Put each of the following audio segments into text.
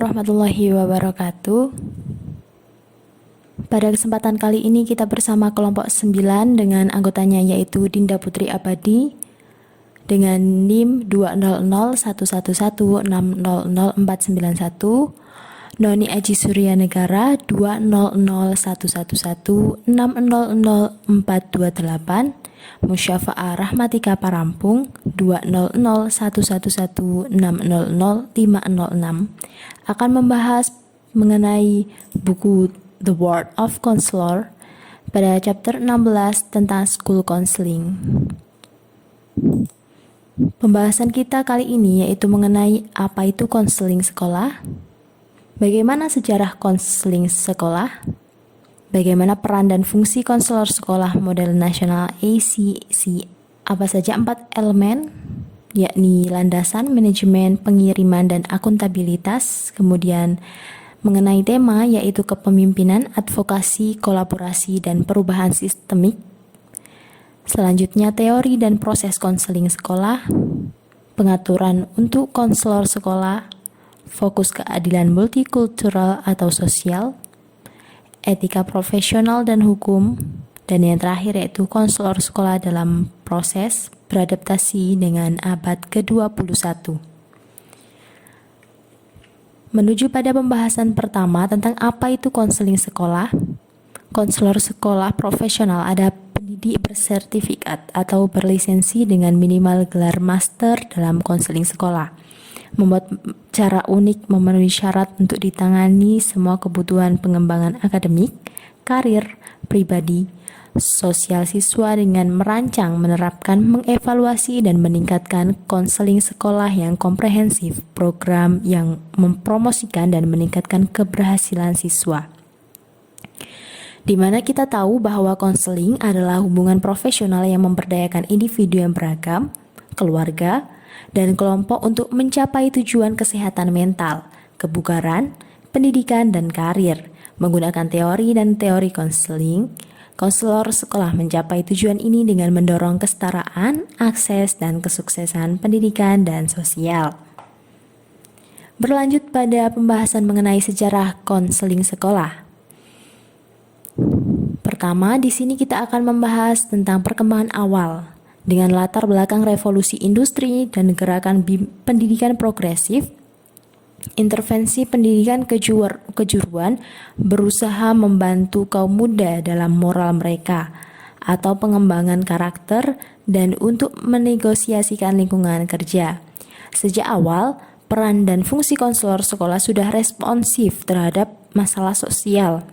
Warahmatullahi wabarakatuh. Pada kesempatan kali ini kita bersama kelompok 9 dengan anggotanya yaitu Dinda Putri Abadi dengan NIM 2001116000491, Noni Aji Surya Negara 2001116000428, Musyafa'ah Rahmatika Parampung 20111600506 akan membahas mengenai buku The World of Counselor pada chapter 16 tentang school counseling. Pembahasan kita kali ini yaitu mengenai apa itu konseling sekolah, bagaimana sejarah konseling sekolah, bagaimana peran dan fungsi konselor sekolah model nasional ACC, apa saja 4 elemen, yakni landasan, manajemen, pengiriman, dan akuntabilitas, kemudian mengenai tema yaitu kepemimpinan, advokasi, kolaborasi, dan perubahan sistemik. Selanjutnya teori dan proses konseling sekolah, pengaturan untuk konselor sekolah, fokus keadilan multikultural atau sosial, etika profesional dan hukum, dan yang terakhir yaitu konselor sekolah dalam proses beradaptasi dengan abad ke-21. Menuju pada pembahasan pertama tentang apa itu konseling sekolah. Konselor sekolah profesional ada pendidik bersertifikat atau berlisensi dengan minimal gelar master dalam konseling sekolah. Membuat cara unik memenuhi syarat untuk ditangani semua kebutuhan pengembangan akademik, karir, pribadi, sosial siswa dengan merancang, menerapkan, mengevaluasi, dan meningkatkan konseling sekolah yang komprehensif, program yang mempromosikan dan meningkatkan keberhasilan siswa. Di mana kita tahu bahwa konseling adalah hubungan profesional yang memberdayakan individu yang beragam, keluarga, dan kelompok untuk mencapai tujuan kesehatan mental, kebugaran, pendidikan, dan karir. Menggunakan teori dan teori konseling, konselor sekolah mencapai tujuan ini dengan mendorong kesetaraan, akses, dan kesuksesan pendidikan dan sosial. Berlanjut pada pembahasan mengenai sejarah konseling sekolah. Pertama, di sini kita akan membahas tentang perkembangan awal dengan latar belakang revolusi industri dan gerakan pendidikan progresif. Intervensi pendidikan kejuruan berusaha membantu kaum muda dalam moral mereka atau pengembangan karakter dan untuk menegosiasikan lingkungan kerja. Sejak awal, peran dan fungsi konselor sekolah sudah responsif terhadap masalah sosial,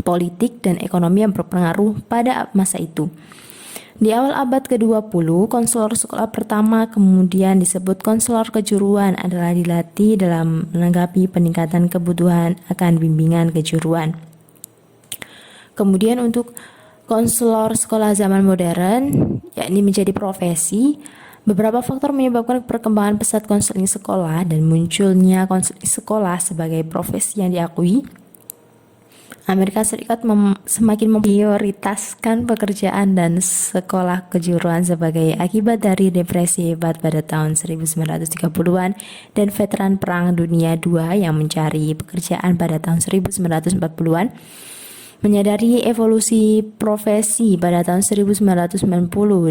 politik, dan ekonomi yang berpengaruh pada masa itu. Di awal abad ke-20, konselor sekolah pertama kemudian disebut konselor kejuruan adalah dilatih dalam menanggapi peningkatan kebutuhan akan bimbingan kejuruan. Kemudian untuk konselor sekolah zaman modern, yakni menjadi profesi, beberapa faktor menyebabkan perkembangan pesat konseling sekolah dan munculnya konseling sekolah sebagai profesi yang diakui. Amerika Serikat semakin memprioritaskan pekerjaan dan sekolah kejuruan sebagai akibat dari depresi hebat pada tahun 1930-an dan veteran Perang Dunia II yang mencari pekerjaan pada tahun 1940-an. Menyadari evolusi profesi pada tahun 1990,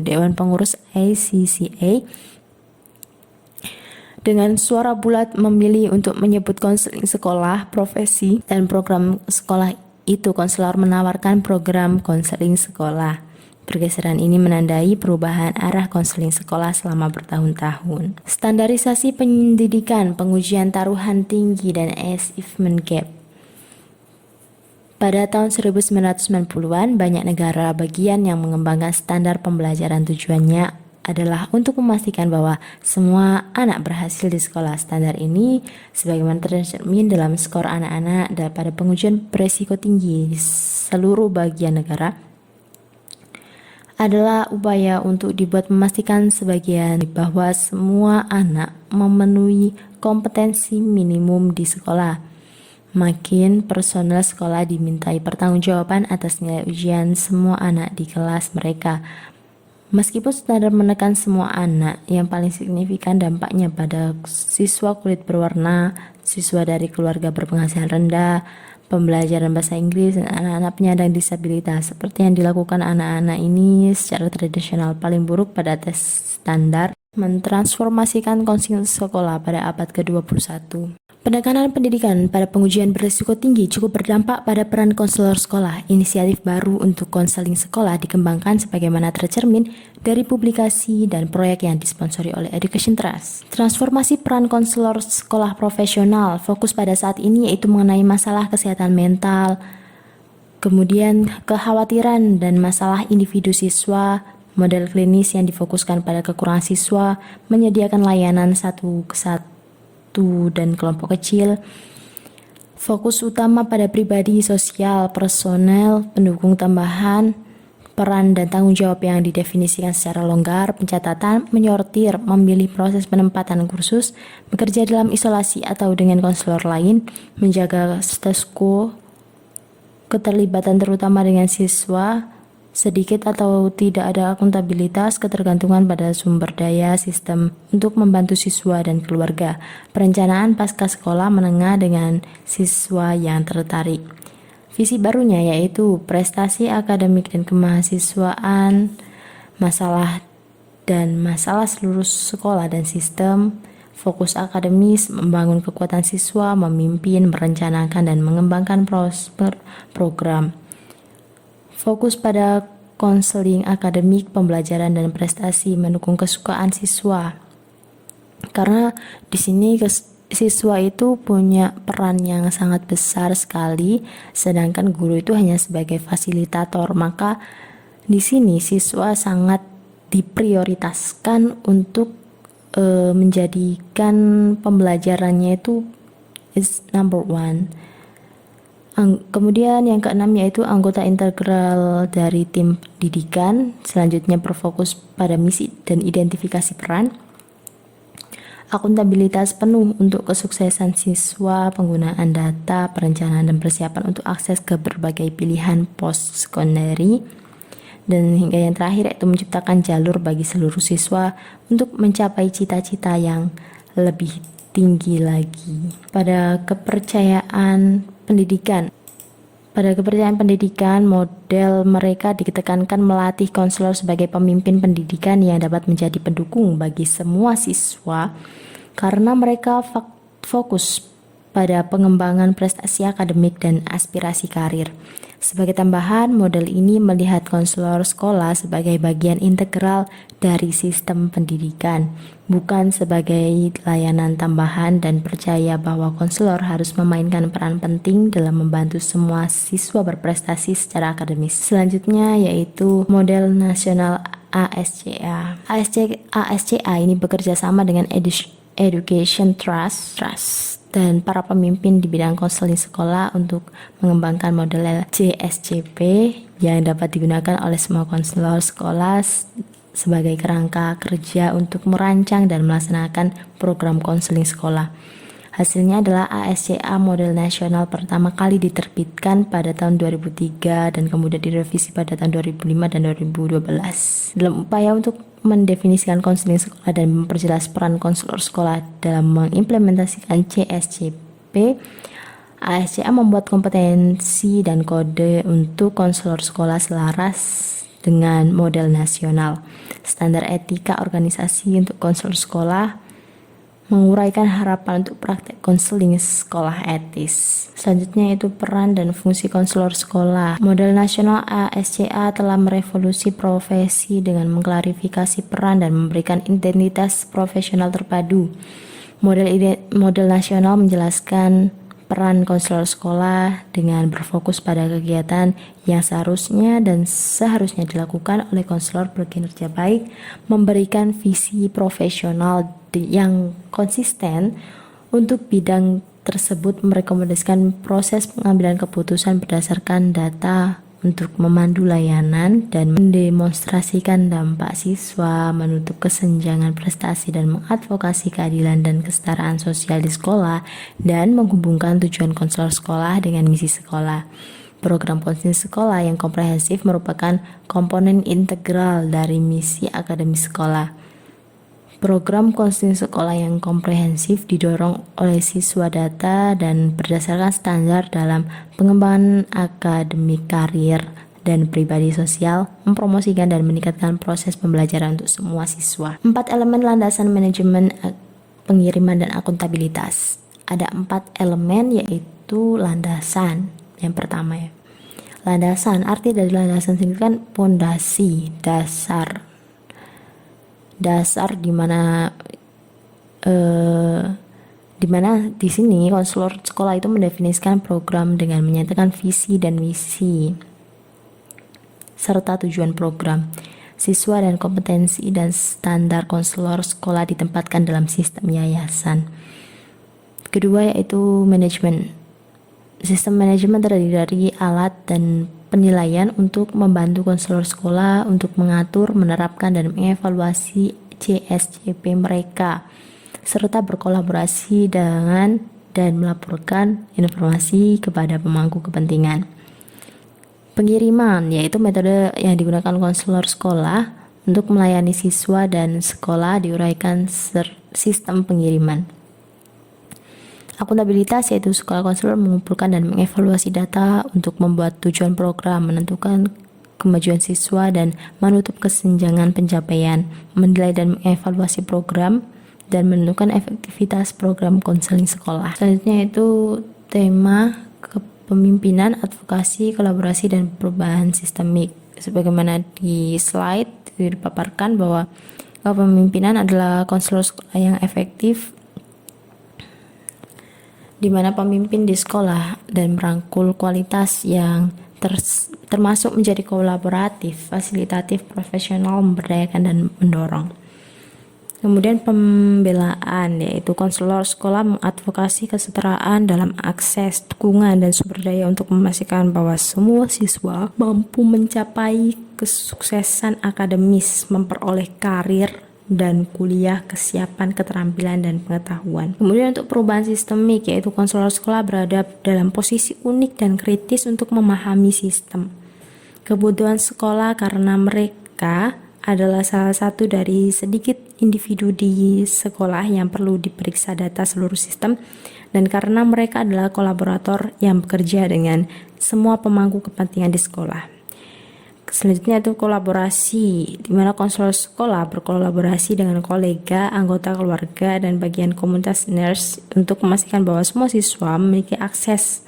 Dewan Pengurus ACCA dengan suara bulat memilih untuk menyebut konseling sekolah profesi dan program sekolah itu. Konselor menawarkan program konseling sekolah. Pergeseran ini menandai perubahan arah konseling sekolah selama bertahun-tahun. Standarisasi pendidikan, pengujian taruhan tinggi, dan achievement gap. Pada tahun 1990-an, banyak negara bagian yang mengembangkan standar pembelajaran. Tujuannya adalah untuk memastikan bahwa semua anak berhasil di sekolah. Standar ini sebagaimana tercermin dalam skor anak-anak pada pengujian beresiko tinggi di seluruh bagian negara adalah upaya untuk dibuat memastikan sebagian bahwa semua anak memenuhi kompetensi minimum di sekolah. Makin personel sekolah dimintai pertanggungjawaban atas nilai ujian semua anak di kelas mereka, Meskipun standar menekan semua anak, yang paling signifikan dampaknya pada siswa kulit berwarna, siswa dari keluarga berpenghasilan rendah, pembelajaran bahasa Inggris, dan anak-anak penyandang disabilitas. Seperti yang dilakukan anak-anak ini secara tradisional, paling buruk pada tes standar, mentransformasikan konseling sekolah pada abad ke-21. Penekanan pendidikan pada pengujian berisiko tinggi cukup berdampak pada peran konselor sekolah. Inisiatif baru untuk konseling sekolah dikembangkan sebagaimana tercermin dari publikasi dan proyek yang disponsori oleh Education Trust. Transformasi peran konselor sekolah profesional fokus pada saat ini yaitu mengenai masalah kesehatan mental, kemudian kekhawatiran dan masalah individu siswa, model klinis yang difokuskan pada kekurangan siswa, menyediakan layanan satu ke satu dan kelompok kecil, fokus utama pada pribadi, sosial, personel, pendukung tambahan, peran dan tanggung jawab yang didefinisikan secara longgar, pencatatan, menyortir, memilih proses penempatan kursus, bekerja dalam isolasi atau dengan konselor lain, menjaga status quo, keterlibatan terutama dengan siswa, sedikit atau tidak ada akuntabilitas, ketergantungan pada sumber daya sistem untuk membantu siswa dan keluarga, perencanaan pasca sekolah menengah dengan siswa yang tertarik. Visi barunya yaitu prestasi akademik dan kemahasiswaan, masalah seluruh sekolah dan sistem, fokus akademis, membangun kekuatan siswa, memimpin, merencanakan, dan mengembangkan program. Fokus pada konseling akademik, pembelajaran, dan prestasi, mendukung kesukaan siswa. Karena di sini siswa itu punya peran yang sangat besar sekali, sedangkan guru itu hanya sebagai fasilitator. Maka di sini siswa sangat diprioritaskan untuk menjadikan pembelajarannya itu is number one. Kemudian yang keenam yaitu anggota integral dari tim pendidikan. Selanjutnya berfokus pada misi dan identifikasi peran. Akuntabilitas penuh untuk kesuksesan siswa, penggunaan data, perencanaan dan persiapan untuk akses ke berbagai pilihan post-sekondari. Dan hingga yang terakhir yaitu menciptakan jalur bagi seluruh siswa untuk mencapai cita-cita yang lebih tinggi lagi. Pada kepercayaan pendidikan, model mereka ditekankan melatih konselor sebagai pemimpin pendidikan yang dapat menjadi pendukung bagi semua siswa karena mereka fokus pada pengembangan prestasi akademik dan aspirasi karir. Sebagai tambahan, model ini melihat konselor sekolah sebagai bagian integral dari sistem pendidikan, bukan sebagai layanan tambahan, dan percaya bahwa konselor harus memainkan peran penting dalam membantu semua siswa berprestasi secara akademis. Selanjutnya yaitu model nasional ASCA. ASCA ini bekerja sama dengan Education Trust dan para pemimpin di bidang konseling sekolah untuk mengembangkan model CSCP yang dapat digunakan oleh semua konselor sekolah sebagai kerangka kerja untuk merancang dan melaksanakan program konseling sekolah. Hasilnya adalah ASCA model nasional pertama kali diterbitkan pada tahun 2003 dan kemudian direvisi pada tahun 2005 dan 2012. Dalam upaya untuk mendefinisikan konseling sekolah dan memperjelas peran konselor sekolah dalam mengimplementasikan CSCP, ASCA membuat kompetensi dan kode untuk konselor sekolah selaras dengan model nasional. Standar etika organisasi untuk konselor sekolah menguraikan harapan untuk praktek konseling sekolah etis. Selanjutnya yaitu peran dan fungsi konselor sekolah. Model nasional ASCA telah merevolusi profesi dengan mengklarifikasi peran dan memberikan identitas profesional terpadu. Model nasional menjelaskan peran konselor sekolah dengan berfokus pada kegiatan yang seharusnya dilakukan oleh konselor berkinerja baik, memberikan visi profesional yang konsisten untuk bidang tersebut, merekomendasikan proses pengambilan keputusan berdasarkan data untuk memandu layanan dan mendemonstrasikan dampak siswa, menutup kesenjangan prestasi dan mengadvokasi keadilan dan kesetaraan sosial di sekolah, dan menghubungkan tujuan konselor sekolah dengan misi sekolah. Program konseling sekolah yang komprehensif merupakan komponen integral dari misi akademis sekolah. Program konseling sekolah yang komprehensif didorong oleh siswa data dan berdasarkan standar dalam pengembangan akademik karir dan pribadi sosial, mempromosikan dan meningkatkan proses pembelajaran untuk semua siswa. 4 elemen landasan manajemen pengiriman dan akuntabilitas. Ada 4 elemen, yaitu landasan. Yang pertama ya, landasan, arti dari landasan sendiri kan pondasi, dasar dimana di sini konselor sekolah itu mendefinisikan program dengan menyatakan visi dan misi serta tujuan program. Siswa dan kompetensi dan standar konselor sekolah ditempatkan dalam sistem yayasan. Kedua yaitu manajemen. Sistem manajemen terdiri dari alat dan penilaian untuk membantu konselor sekolah untuk mengatur, menerapkan, dan mengevaluasi CSCP mereka, serta berkolaborasi dengan dan melaporkan informasi kepada pemangku kepentingan. Pengiriman, yaitu metode yang digunakan konselor sekolah untuk melayani siswa dan sekolah, diuraikan sistem pengiriman. Akuntabilitas, yaitu sekolah konselor mengumpulkan dan mengevaluasi data untuk membuat tujuan program, menentukan kemajuan siswa dan menutup kesenjangan pencapaian, menilai dan mengevaluasi program, dan menentukan efektivitas program konseling sekolah. Selanjutnya itu tema kepemimpinan, advokasi, kolaborasi, dan perubahan sistemik. Sebagaimana di slide dipaparkan bahwa kepemimpinan adalah konselor sekolah yang efektif, di mana pemimpin di sekolah dan merangkul kualitas yang termasuk menjadi kolaboratif, fasilitatif, profesional, memberdayakan, dan mendorong. Kemudian pembelaan, yaitu konselor sekolah mengadvokasi kesetaraan dalam akses, dukungan, dan sumber daya untuk memastikan bahwa semua siswa mampu mencapai kesuksesan akademis, memperoleh karir dan kuliah, kesiapan, keterampilan, dan pengetahuan. Kemudian untuk perubahan sistemik, yaitu konselor sekolah berada dalam posisi unik dan kritis untuk memahami sistem kebutuhan sekolah karena mereka adalah salah satu dari sedikit individu di sekolah yang perlu diperiksa data seluruh sistem, dan karena mereka adalah kolaborator yang bekerja dengan semua pemangku kepentingan di sekolah. Selanjutnya itu kolaborasi, di mana konselor sekolah berkolaborasi dengan kolega, anggota keluarga, dan bagian komunitas nurse untuk memastikan bahwa semua siswa memiliki akses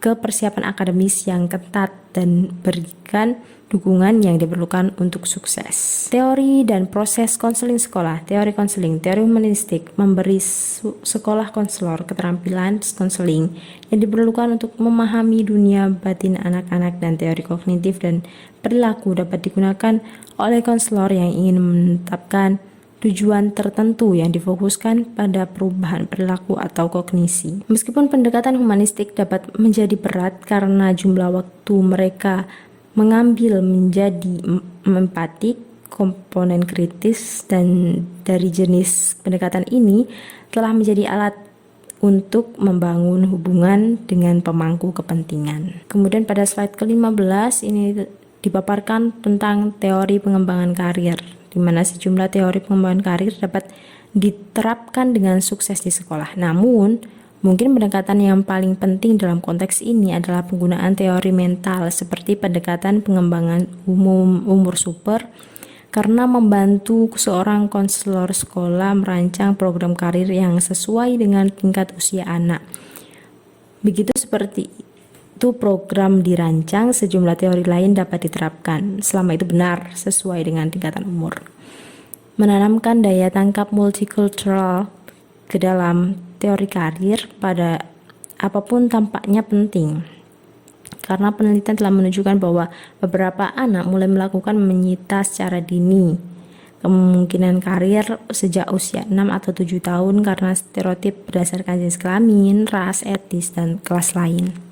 ke persiapan akademis yang ketat dan berikan dukungan yang diperlukan untuk sukses. Teori dan proses konseling sekolah. Teori konseling, teori humanistik memberi sekolah konselor keterampilan konseling yang diperlukan untuk memahami dunia batin anak-anak, dan teori kognitif dan perilaku dapat digunakan oleh konselor yang ingin menetapkan tujuan tertentu yang difokuskan pada perubahan perilaku atau kognisi. Meskipun pendekatan humanistik dapat menjadi berat karena jumlah waktu mereka mengambil menjadi empatik, komponen kritis, dan dari jenis pendekatan ini telah menjadi alat untuk membangun hubungan dengan pemangku kepentingan. Kemudian pada slide ke-15 ini dipaparkan tentang teori pengembangan karir, di mana sejumlah teori pengembangan karir dapat diterapkan dengan sukses di sekolah. Namun, mungkin pendekatan yang paling penting dalam konteks ini adalah penggunaan teori mental seperti pendekatan pengembangan umur super, karena membantu seorang konselor sekolah merancang program karir yang sesuai dengan tingkat usia anak. Begitu seperti itu program dirancang, sejumlah teori lain dapat diterapkan selama itu benar sesuai dengan tingkatan umur. Menanamkan daya tangkap multicultural ke dalam teori karir pada apapun tampaknya penting, karena penelitian telah menunjukkan bahwa beberapa anak mulai melakukan menyita secara dini kemungkinan karir sejak usia 6 atau 7 tahun karena stereotip berdasarkan jenis kelamin, ras, etis, dan kelas lain.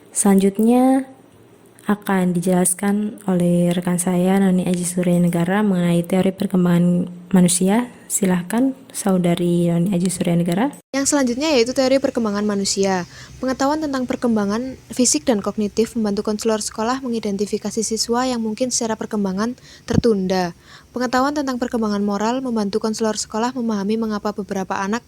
Selanjutnya akan dijelaskan oleh rekan saya Nani Aji Surya Negara mengenai teori perkembangan manusia. Silahkan Saudari Noni Aji Suryanegara. Yang selanjutnya yaitu teori perkembangan manusia. Pengetahuan tentang perkembangan fisik dan kognitif membantu konselor sekolah mengidentifikasi siswa yang mungkin secara perkembangan tertunda. Pengetahuan tentang perkembangan moral membantu konselor sekolah memahami mengapa beberapa anak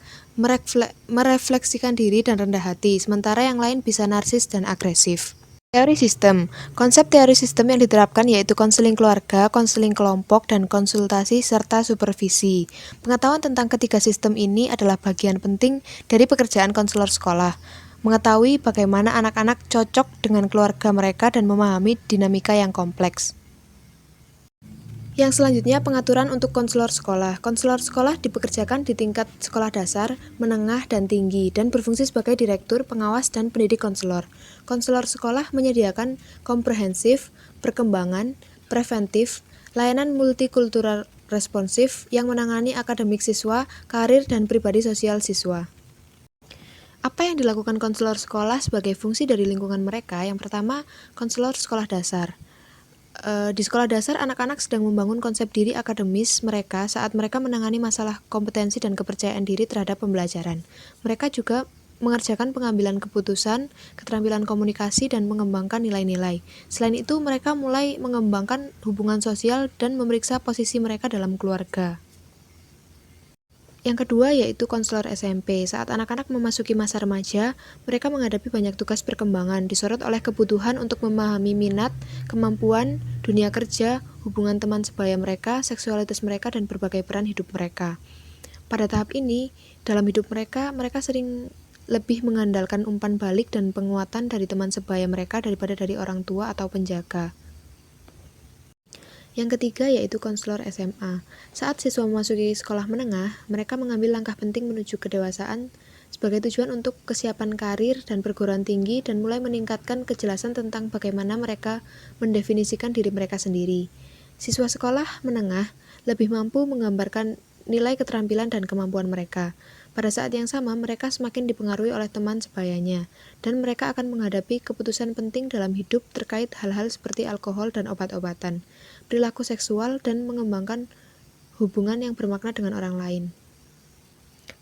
merefleksikan diri dan rendah hati, sementara yang lain bisa narsis dan agresif. Teori sistem. Konsep teori sistem yang diterapkan yaitu konseling keluarga, konseling kelompok, dan konsultasi serta supervisi. Pengetahuan tentang ketiga sistem ini adalah bagian penting dari pekerjaan konselor sekolah. Mengetahui bagaimana anak-anak cocok dengan keluarga mereka dan memahami dinamika yang kompleks. Yang selanjutnya, pengaturan untuk konselor sekolah. Konselor sekolah dipekerjakan di tingkat sekolah dasar, menengah, dan tinggi, dan berfungsi sebagai direktur, pengawas, dan pendidik konselor. Konselor sekolah menyediakan komprehensif, perkembangan, preventif, layanan multikultural responsif yang menangani akademik siswa, karir, dan pribadi sosial siswa. Apa yang dilakukan konselor sekolah sebagai fungsi dari lingkungan mereka? Yang pertama, konselor sekolah dasar. Di sekolah dasar, anak-anak sedang membangun konsep diri akademis mereka saat mereka menangani masalah kompetensi dan kepercayaan diri terhadap pembelajaran. Mereka juga mengerjakan pengambilan keputusan, keterampilan komunikasi, dan mengembangkan nilai-nilai. Selain itu, mereka mulai mengembangkan hubungan sosial dan memeriksa posisi mereka dalam keluarga. Yang kedua yaitu konselor SMP. Saat anak-anak memasuki masa remaja, mereka menghadapi banyak tugas perkembangan, disorot oleh kebutuhan untuk memahami minat, kemampuan, dunia kerja, hubungan teman sebaya mereka, seksualitas mereka, dan berbagai peran hidup mereka. Pada tahap ini, dalam hidup mereka sering lebih mengandalkan umpan balik dan penguatan dari teman sebaya mereka daripada dari orang tua atau penjaga. Yang ketiga yaitu konselor SMA. Saat siswa memasuki sekolah menengah, mereka mengambil langkah penting menuju kedewasaan sebagai tujuan untuk kesiapan karir dan perguruan tinggi dan mulai meningkatkan kejelasan tentang bagaimana mereka mendefinisikan diri mereka sendiri. Siswa sekolah menengah lebih mampu menggambarkan nilai keterampilan dan kemampuan mereka. Pada saat yang sama, mereka semakin dipengaruhi oleh teman sebayanya, dan mereka akan menghadapi keputusan penting dalam hidup terkait hal-hal seperti alkohol dan obat-obatan, perilaku seksual, dan mengembangkan hubungan yang bermakna dengan orang lain.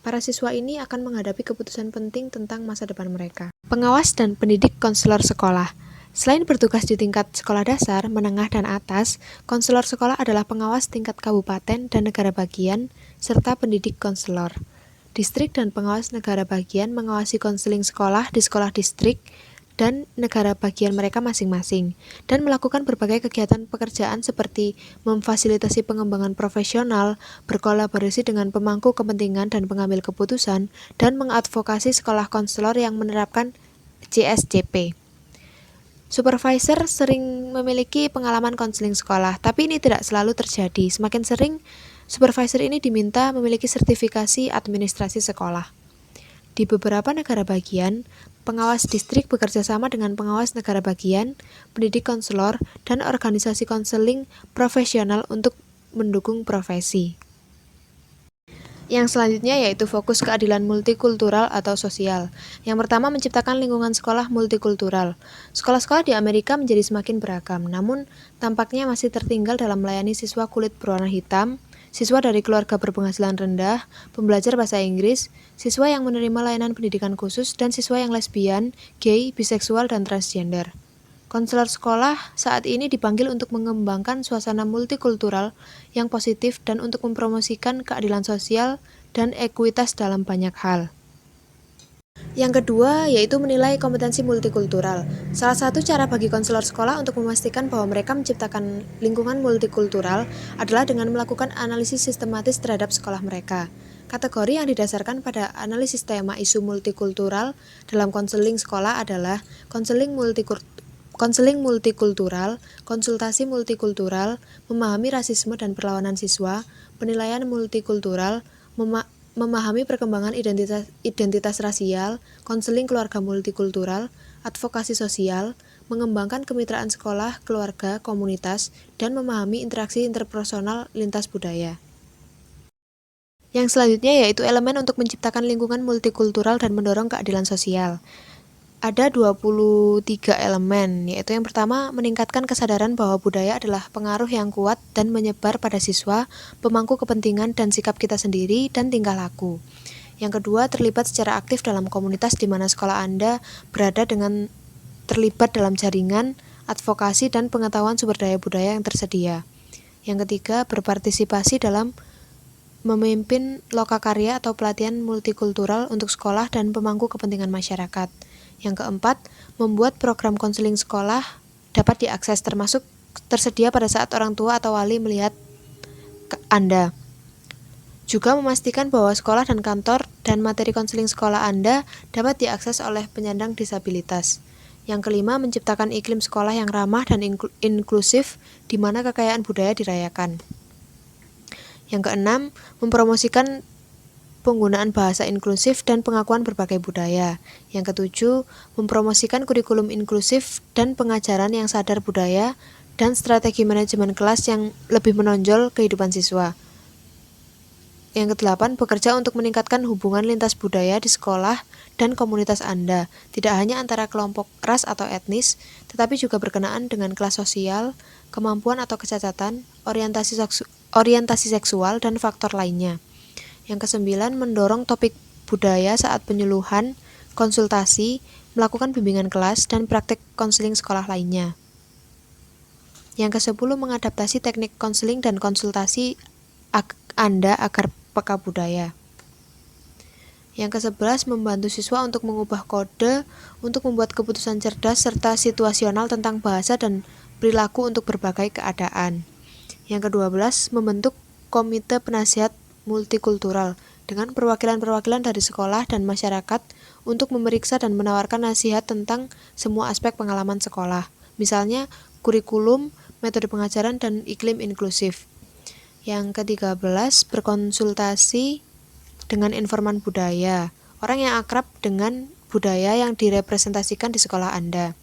Para siswa ini akan menghadapi keputusan penting tentang masa depan mereka. Pengawas dan pendidik konselor sekolah. Selain bertugas di tingkat sekolah dasar, menengah, dan atas, konselor sekolah adalah pengawas tingkat kabupaten dan negara bagian, serta pendidik konselor. Distrik dan pengawas negara bagian mengawasi konseling sekolah di sekolah distrik dan negara bagian mereka masing-masing, dan melakukan berbagai kegiatan pekerjaan seperti memfasilitasi pengembangan profesional, berkolaborasi dengan pemangku kepentingan dan pengambil keputusan, dan mengadvokasi sekolah konselor yang menerapkan CSCP. Supervisor sering memiliki pengalaman konseling sekolah, tapi ini tidak selalu terjadi. Semakin sering, supervisor ini diminta memiliki sertifikasi administrasi sekolah. Di beberapa negara bagian, pengawas distrik bekerja sama dengan pengawas negara bagian, pendidik konselor, dan organisasi konseling profesional untuk mendukung profesi. Yang selanjutnya yaitu fokus keadilan multikultural atau sosial. Yang pertama, menciptakan lingkungan sekolah multikultural. Sekolah-sekolah di Amerika menjadi semakin beragam, namun tampaknya masih tertinggal dalam melayani siswa kulit berwarna hitam, siswa dari keluarga berpenghasilan rendah, pembelajar bahasa Inggris, siswa yang menerima layanan pendidikan khusus, dan siswa yang lesbian, gay, biseksual, dan transgender. Konselor sekolah saat ini dipanggil untuk mengembangkan suasana multikultural yang positif dan untuk mempromosikan keadilan sosial dan ekuitas dalam banyak hal. Yang kedua yaitu menilai kompetensi multikultural. Salah satu cara bagi konselor sekolah untuk memastikan bahwa mereka menciptakan lingkungan multikultural adalah dengan melakukan analisis sistematis terhadap sekolah mereka. Kategori yang didasarkan pada analisis tema isu multikultural dalam konseling sekolah adalah konseling multikultural, konsultasi multikultural, memahami rasisme dan perlawanan siswa, penilaian multikultural, memahami perkembangan identitas rasial, konseling keluarga multikultural, advokasi sosial, mengembangkan kemitraan sekolah, keluarga, komunitas, dan memahami interaksi interpersonal lintas budaya. Yang selanjutnya yaitu elemen untuk menciptakan lingkungan multikultural dan mendorong keadilan sosial. Ada 23 elemen, yaitu yang pertama, meningkatkan kesadaran bahwa budaya adalah pengaruh yang kuat dan menyebar pada siswa, pemangku kepentingan dan sikap kita sendiri, dan tingkah laku. Yang kedua, terlibat secara aktif dalam komunitas di mana sekolah Anda berada dengan terlibat dalam jaringan, advokasi, dan pengetahuan sumber daya budaya yang tersedia. Yang ketiga, berpartisipasi dalam memimpin lokakarya atau pelatihan multikultural untuk sekolah dan pemangku kepentingan masyarakat. Yang keempat, membuat program konseling sekolah dapat diakses termasuk tersedia pada saat orang tua atau wali melihat Anda. Juga memastikan bahwa sekolah dan kantor dan materi konseling sekolah Anda dapat diakses oleh penyandang disabilitas. Yang kelima, menciptakan iklim sekolah yang ramah dan inklusif di mana kekayaan budaya dirayakan. Yang keenam, mempromosikan penggunaan bahasa inklusif dan pengakuan berbagai budaya. Yang ketujuh, mempromosikan kurikulum inklusif dan pengajaran yang sadar budaya dan strategi manajemen kelas yang lebih menonjol kehidupan siswa. Yang kedelapan, bekerja untuk meningkatkan hubungan lintas budaya di sekolah dan komunitas Anda, tidak hanya antara kelompok ras atau etnis, tetapi juga berkenaan dengan kelas sosial, kemampuan atau kecacatan, orientasi seksual, dan faktor lainnya. Yang kesembilan, mendorong topik budaya saat penyuluhan, konsultasi, melakukan bimbingan kelas, dan praktik konseling sekolah lainnya. Yang kesepuluh, mengadaptasi teknik konseling dan konsultasi Anda agar peka budaya. Yang ke-11, membantu siswa untuk mengubah kode untuk membuat keputusan cerdas serta situasional tentang bahasa dan perilaku untuk berbagai keadaan. Yang ke-12, membentuk komite penasihat multikultural dengan perwakilan-perwakilan dari sekolah dan masyarakat untuk memeriksa dan menawarkan nasihat tentang semua aspek pengalaman sekolah, misalnya kurikulum, metode pengajaran, dan iklim inklusif. Yang ke-13, berkonsultasi dengan informan budaya, orang yang akrab dengan budaya yang direpresentasikan di sekolah Anda.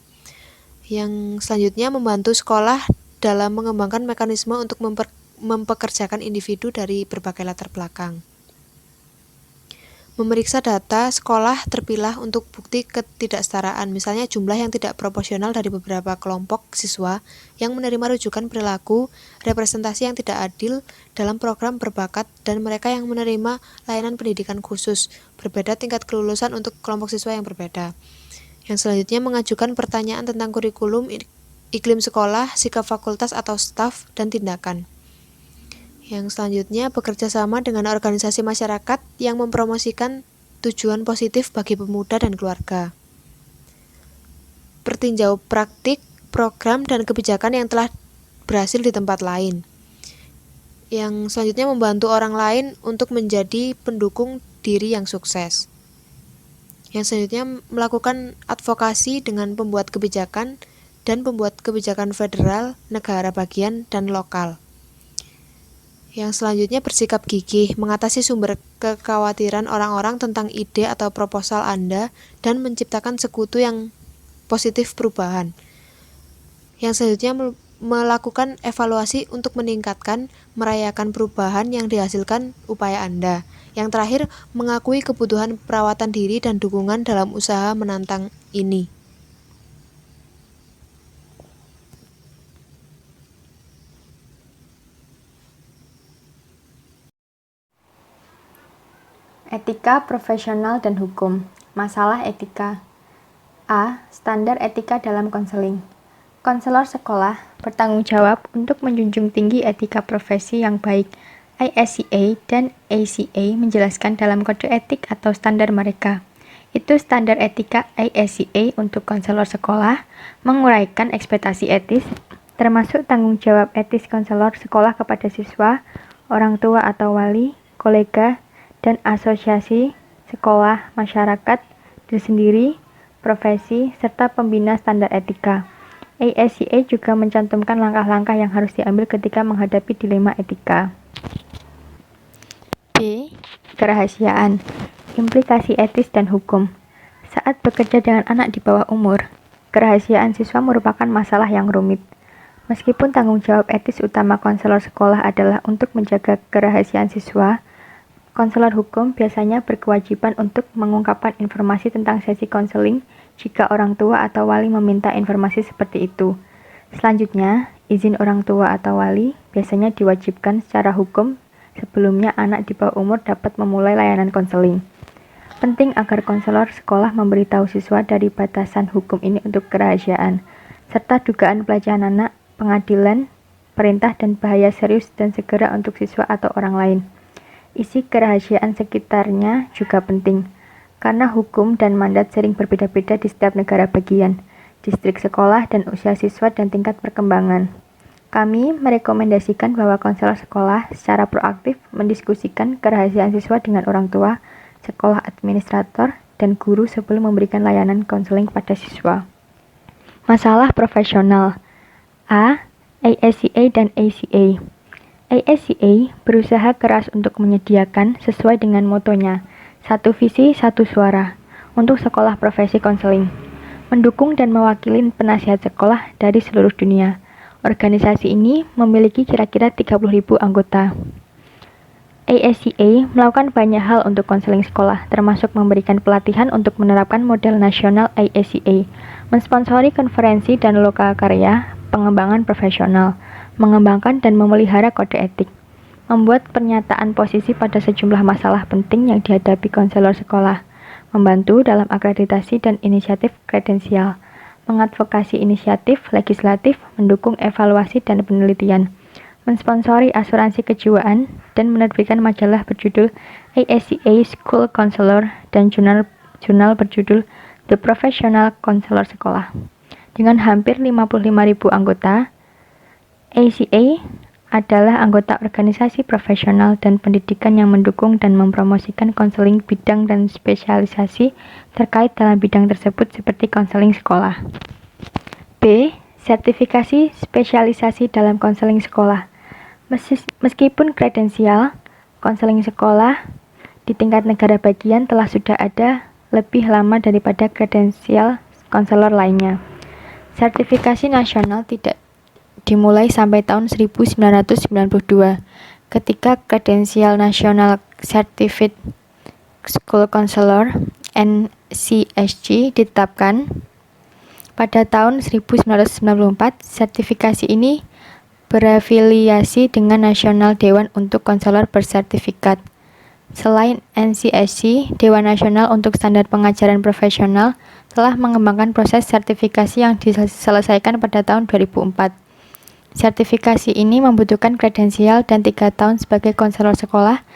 Yang selanjutnya, membantu sekolah dalam mengembangkan mekanisme untuk mempekerjakan individu dari berbagai latar belakang. Memeriksa data sekolah terpilah untuk bukti ketidaksetaraan, misalnya jumlah yang tidak proporsional dari beberapa kelompok siswa yang menerima rujukan perilaku, representasi yang tidak adil dalam program berbakat, dan mereka yang menerima layanan pendidikan khusus, berbeda tingkat kelulusan untuk kelompok siswa yang berbeda. Yang selanjutnya, mengajukan pertanyaan tentang kurikulum, iklim sekolah, sikap fakultas atau staf, dan tindakan. Yang selanjutnya, bekerja sama dengan organisasi masyarakat yang mempromosikan tujuan positif bagi pemuda dan keluarga. Pertinjau praktik, program, dan kebijakan yang telah berhasil di tempat lain. Yang selanjutnya, membantu orang lain untuk menjadi pendukung diri yang sukses. Yang selanjutnya, melakukan advokasi dengan pembuat kebijakan dan pembuat kebijakan federal, negara bagian, dan lokal. Yang selanjutnya, bersikap gigih, mengatasi sumber kekhawatiran orang-orang tentang ide atau proposal Anda, dan menciptakan sekutu yang positif perubahan. Yang selanjutnya, melakukan evaluasi untuk meningkatkan, merayakan perubahan yang dihasilkan upaya Anda. Yang terakhir, mengakui kebutuhan perawatan diri dan dukungan dalam usaha menantang ini. Etika profesional dan hukum. Masalah etika. A. Standar etika dalam konseling. Konselor sekolah bertanggung jawab untuk menjunjung tinggi etika profesi yang baik. ISCA dan ACA menjelaskan dalam kode etik atau standar mereka. Itu standar etika ISCA untuk konselor sekolah, menguraikan ekspektasi etis, termasuk tanggung jawab etis konselor sekolah kepada siswa, orang tua atau wali, kolega, dan asosiasi sekolah, masyarakat, diri sendiri, profesi, serta pembina standar etika. ASCA juga mencantumkan langkah-langkah yang harus diambil ketika menghadapi dilema etika. B. Kerahasiaan, implikasi etis dan hukum. Saat bekerja dengan anak di bawah umur, kerahasiaan siswa merupakan masalah yang rumit. Meskipun tanggung jawab etis utama konselor sekolah adalah untuk menjaga kerahasiaan siswa, konselor hukum biasanya berkewajiban untuk mengungkapkan informasi tentang sesi konseling jika orang tua atau wali meminta informasi seperti itu. Selanjutnya, izin orang tua atau wali biasanya diwajibkan secara hukum sebelumnya anak di bawah umur dapat memulai layanan konseling. Penting agar konselor sekolah memberitahu siswa dari batasan hukum ini untuk kerahasiaan, serta dugaan pelecehan anak, pengadilan, perintah dan bahaya serius dan segera untuk siswa atau orang lain. Isi kerahasiaan sekitarnya juga penting, karena hukum dan mandat sering berbeda-beda di setiap negara bagian, distrik sekolah, dan usia siswa dan tingkat perkembangan. Kami merekomendasikan bahwa konselor sekolah secara proaktif mendiskusikan kerahasiaan siswa dengan orang tua, sekolah administrator, dan guru sebelum memberikan layanan konseling pada siswa. Masalah profesional A. ASCA dan ACA. ASCA berusaha keras untuk menyediakan sesuai dengan motonya, satu visi, satu suara, untuk sekolah profesi konseling, mendukung dan mewakili penasihat sekolah dari seluruh dunia. Organisasi ini memiliki kira-kira 30.000 anggota. ASCA melakukan banyak hal untuk konseling sekolah, termasuk memberikan pelatihan untuk menerapkan model nasional ASCA, mensponsori konferensi dan lokal karya, pengembangan profesional, mengembangkan dan memelihara kode etik, membuat pernyataan posisi pada sejumlah masalah penting yang dihadapi konselor sekolah, membantu dalam akreditasi dan inisiatif kredensial, mengadvokasi inisiatif legislatif, mendukung evaluasi dan penelitian, mensponsori asuransi kejiwaan, dan menerbitkan majalah berjudul ASCA School Counselor dan jurnal berjudul The Professional Counselor Sekolah. Dengan hampir 55.000 anggota, ACA adalah anggota organisasi profesional dan pendidikan yang mendukung dan mempromosikan konseling bidang dan spesialisasi terkait dalam bidang tersebut seperti konseling sekolah. B. Sertifikasi spesialisasi dalam konseling sekolah. Meskipun kredensial konseling sekolah di tingkat negara bagian telah sudah ada lebih lama daripada kredensial konselor lainnya. Sertifikasi nasional tidak dimulai sampai tahun 1992, ketika Credential National Certified School Counselor (NCSC) ditetapkan. Pada tahun 1994, sertifikasi ini berafiliasi dengan Nasional Dewan untuk Konselor Bersertifikat. Selain NCSC, Dewan Nasional untuk Standar Pengajaran Profesional telah mengembangkan proses sertifikasi yang diselesaikan pada tahun 2004. Sertifikasi ini membutuhkan kredensial dan 3 tahun sebagai konselor sekolah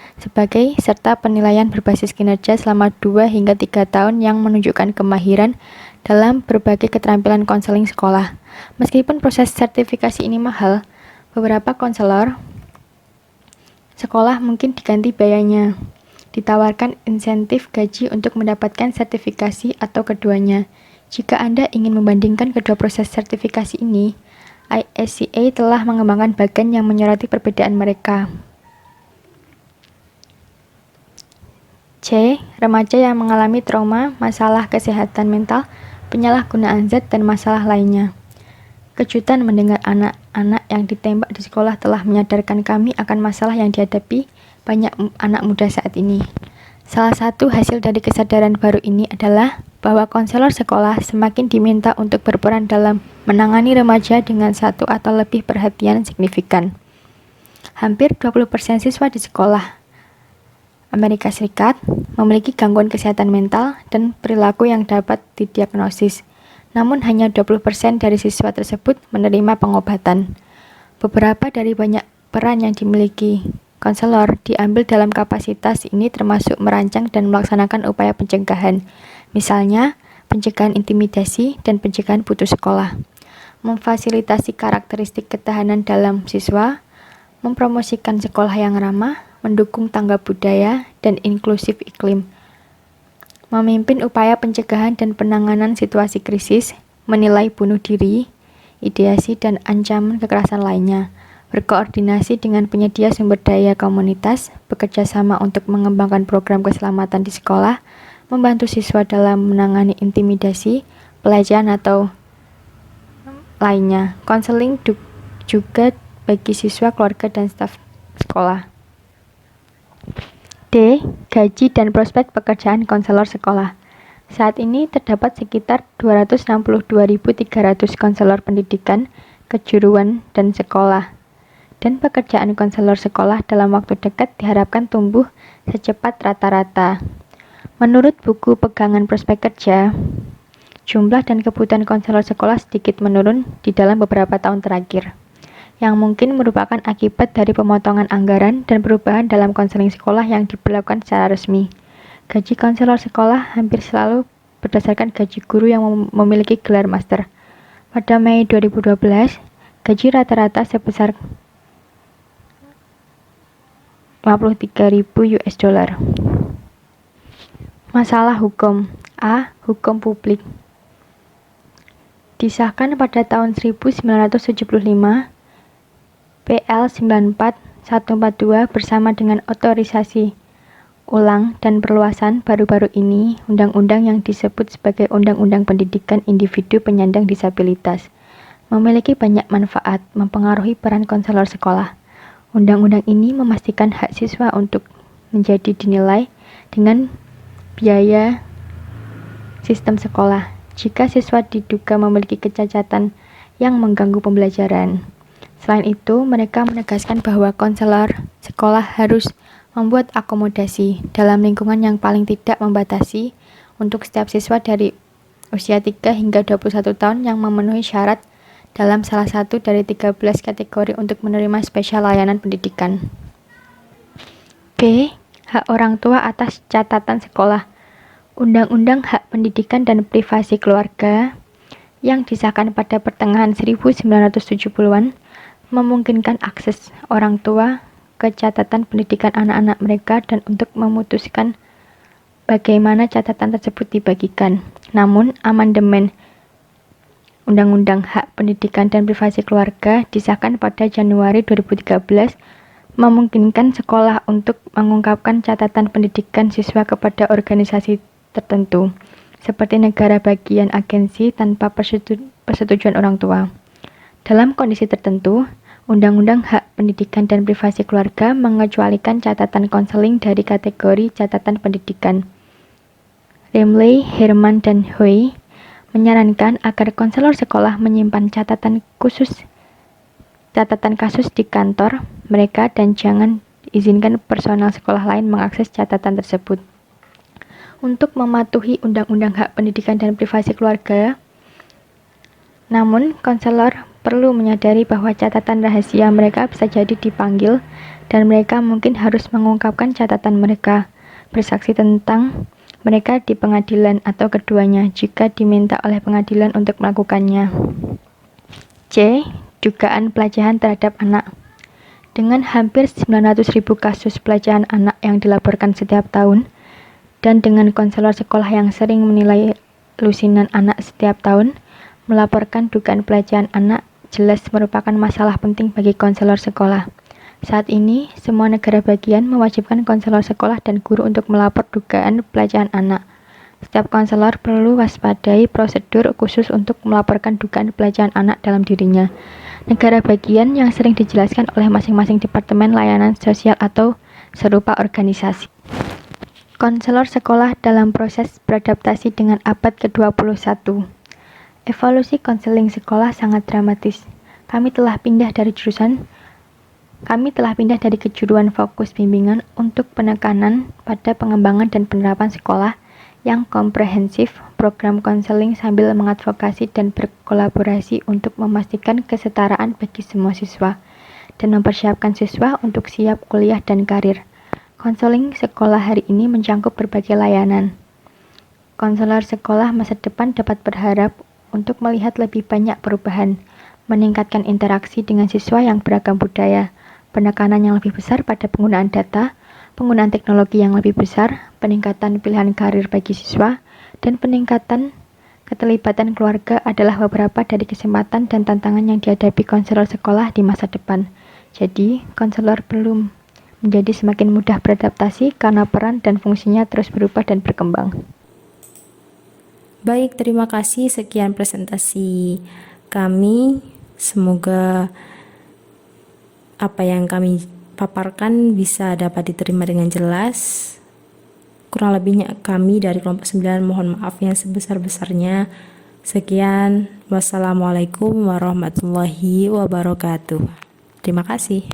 serta penilaian berbasis kinerja selama 2 hingga 3 tahun yang menunjukkan kemahiran dalam berbagai keterampilan konseling sekolah. Meskipun proses sertifikasi ini mahal, beberapa konselor sekolah mungkin diganti biayanya. Ditawarkan insentif gaji untuk mendapatkan sertifikasi atau keduanya. Jika Anda ingin membandingkan kedua proses sertifikasi ini, ISCA telah mengembangkan bagian yang menyoroti perbedaan mereka. C. Remaja yang mengalami trauma, masalah kesehatan mental, penyalahgunaan zat, dan masalah lainnya. Kejutan mendengar anak-anak yang ditembak di sekolah telah menyadarkan kami akan masalah yang dihadapi banyak anak muda saat ini. Salah satu hasil dari kesadaran baru ini adalah bahwa konselor sekolah semakin diminta untuk berperan dalam menangani remaja dengan satu atau lebih perhatian signifikan. Hampir 20% siswa di sekolah Amerika Serikat memiliki gangguan kesehatan mental dan perilaku yang dapat didiagnosis. Namun hanya 20% dari siswa tersebut menerima pengobatan. Beberapa dari banyak peran yang dimiliki konselor diambil dalam kapasitas ini termasuk merancang dan melaksanakan upaya pencegahan, misalnya pencegahan intimidasi dan pencegahan putus sekolah, memfasilitasi karakteristik ketahanan dalam siswa, mempromosikan sekolah yang ramah, mendukung tanggap budaya dan inklusif iklim, memimpin upaya pencegahan dan penanganan situasi krisis, menilai bunuh diri, ideasi dan ancaman kekerasan lainnya, berkoordinasi dengan penyedia sumber daya komunitas, bekerja sama untuk mengembangkan program keselamatan di sekolah, membantu siswa dalam menangani intimidasi, pelecehan atau lainnya. Konseling juga bagi siswa, keluarga, dan staf sekolah. D. Gaji dan prospek pekerjaan konselor sekolah. Saat ini terdapat sekitar 262.300 konselor pendidikan, kejuruan, dan sekolah. Dan pekerjaan konselor sekolah dalam waktu dekat diharapkan tumbuh secepat rata-rata. Menurut buku pegangan prospek kerja, jumlah dan kebutuhan konselor sekolah sedikit menurun di dalam beberapa tahun terakhir, yang mungkin merupakan akibat dari pemotongan anggaran dan perubahan dalam konseling sekolah yang diberlakukan secara resmi. Gaji konselor sekolah hampir selalu berdasarkan gaji guru yang memiliki gelar master. Pada Mei 2012, gaji rata-rata sebesar 53.000 US dollar. Masalah hukum. A. Hukum publik. Disahkan pada tahun 1975, PL 94142 bersama dengan otorisasi ulang dan perluasan baru-baru ini, undang-undang yang disebut sebagai Undang-Undang Pendidikan Individu Penyandang Disabilitas, memiliki banyak manfaat, mempengaruhi peran konselor sekolah. Undang-undang ini memastikan hak siswa untuk menjadi dinilai dengan biaya sistem sekolah jika siswa diduga memiliki kecacatan yang mengganggu pembelajaran. Selain itu, mereka menegaskan bahwa konselor sekolah harus membuat akomodasi dalam lingkungan yang paling tidak membatasi untuk setiap siswa dari usia 3 hingga 21 tahun yang memenuhi syarat dalam salah satu dari 13 kategori untuk menerima spesial layanan pendidikan. B. Hak orang tua atas catatan sekolah. Undang-Undang Hak Pendidikan dan Privasi Keluarga yang disahkan pada pertengahan 1970-an memungkinkan akses orang tua ke catatan pendidikan anak-anak mereka dan untuk memutuskan bagaimana catatan tersebut dibagikan. Namun, amandemen Undang-Undang Hak Pendidikan dan Privasi Keluarga disahkan pada Januari 2013 memungkinkan sekolah untuk mengungkapkan catatan pendidikan siswa kepada organisasi tertentu, seperti negara bagian agensi tanpa persetujuan orang tua. Dalam kondisi tertentu, Undang-Undang Hak Pendidikan dan Privasi Keluarga mengecualikan catatan konseling dari kategori catatan pendidikan. Rimley, Herman, dan Hoey menyarankan agar konselor sekolah menyimpan catatan kasus di kantor mereka dan jangan izinkan personal sekolah lain mengakses catatan tersebut. Untuk mematuhi Undang-Undang Hak Pendidikan dan Privasi Keluarga, namun konselor perlu menyadari bahwa catatan rahasia mereka bisa jadi dipanggil dan mereka mungkin harus mengungkapkan catatan mereka, bersaksi tentang mereka di pengadilan atau keduanya jika diminta oleh pengadilan untuk melakukannya. C. Dugaan pelecehan terhadap anak. Dengan hampir 900.000 kasus pelecehan anak yang dilaporkan setiap tahun, dan dengan konselor sekolah yang sering menilai lusinan anak setiap tahun, melaporkan dugaan pelecehan anak jelas merupakan masalah penting bagi konselor sekolah. Saat ini, semua negara bagian mewajibkan konselor sekolah dan guru untuk melapor dugaan pelecehan anak. Setiap konselor perlu waspadai prosedur khusus untuk melaporkan dugaan pelecehan anak dalam dirinya. Negara bagian yang sering dijelaskan oleh masing-masing departemen layanan sosial atau serupa organisasi. Konselor sekolah dalam proses beradaptasi dengan abad ke-21. Evolusi konseling sekolah sangat dramatis. Kami telah pindah dari kejuruan fokus bimbingan untuk penekanan pada pengembangan dan penerapan sekolah yang komprehensif, program konseling sambil mengadvokasi dan berkolaborasi untuk memastikan kesetaraan bagi semua siswa dan mempersiapkan siswa untuk siap kuliah dan karir. Konseling sekolah hari ini mencakup berbagai layanan. Konselor sekolah masa depan dapat berharap untuk melihat lebih banyak perubahan, meningkatkan interaksi dengan siswa yang beragam budaya, penekanan yang lebih besar pada penggunaan data, penggunaan teknologi yang lebih besar, peningkatan pilihan karir bagi siswa, dan peningkatan keterlibatan keluarga adalah beberapa dari kesempatan dan tantangan yang dihadapi konselor sekolah di masa depan. Jadi, konselor perlu menjadi semakin mudah beradaptasi karena peran dan fungsinya terus berubah dan berkembang. Baik, terima kasih. Sekian presentasi kami. Semoga apa yang kami paparkan bisa dapat diterima dengan jelas. Kurang lebihnya kami dari kelompok 9 mohon maaf yang sebesar-besarnya. Sekian, wassalamualaikum warahmatullahi wabarakatuh. Terima kasih.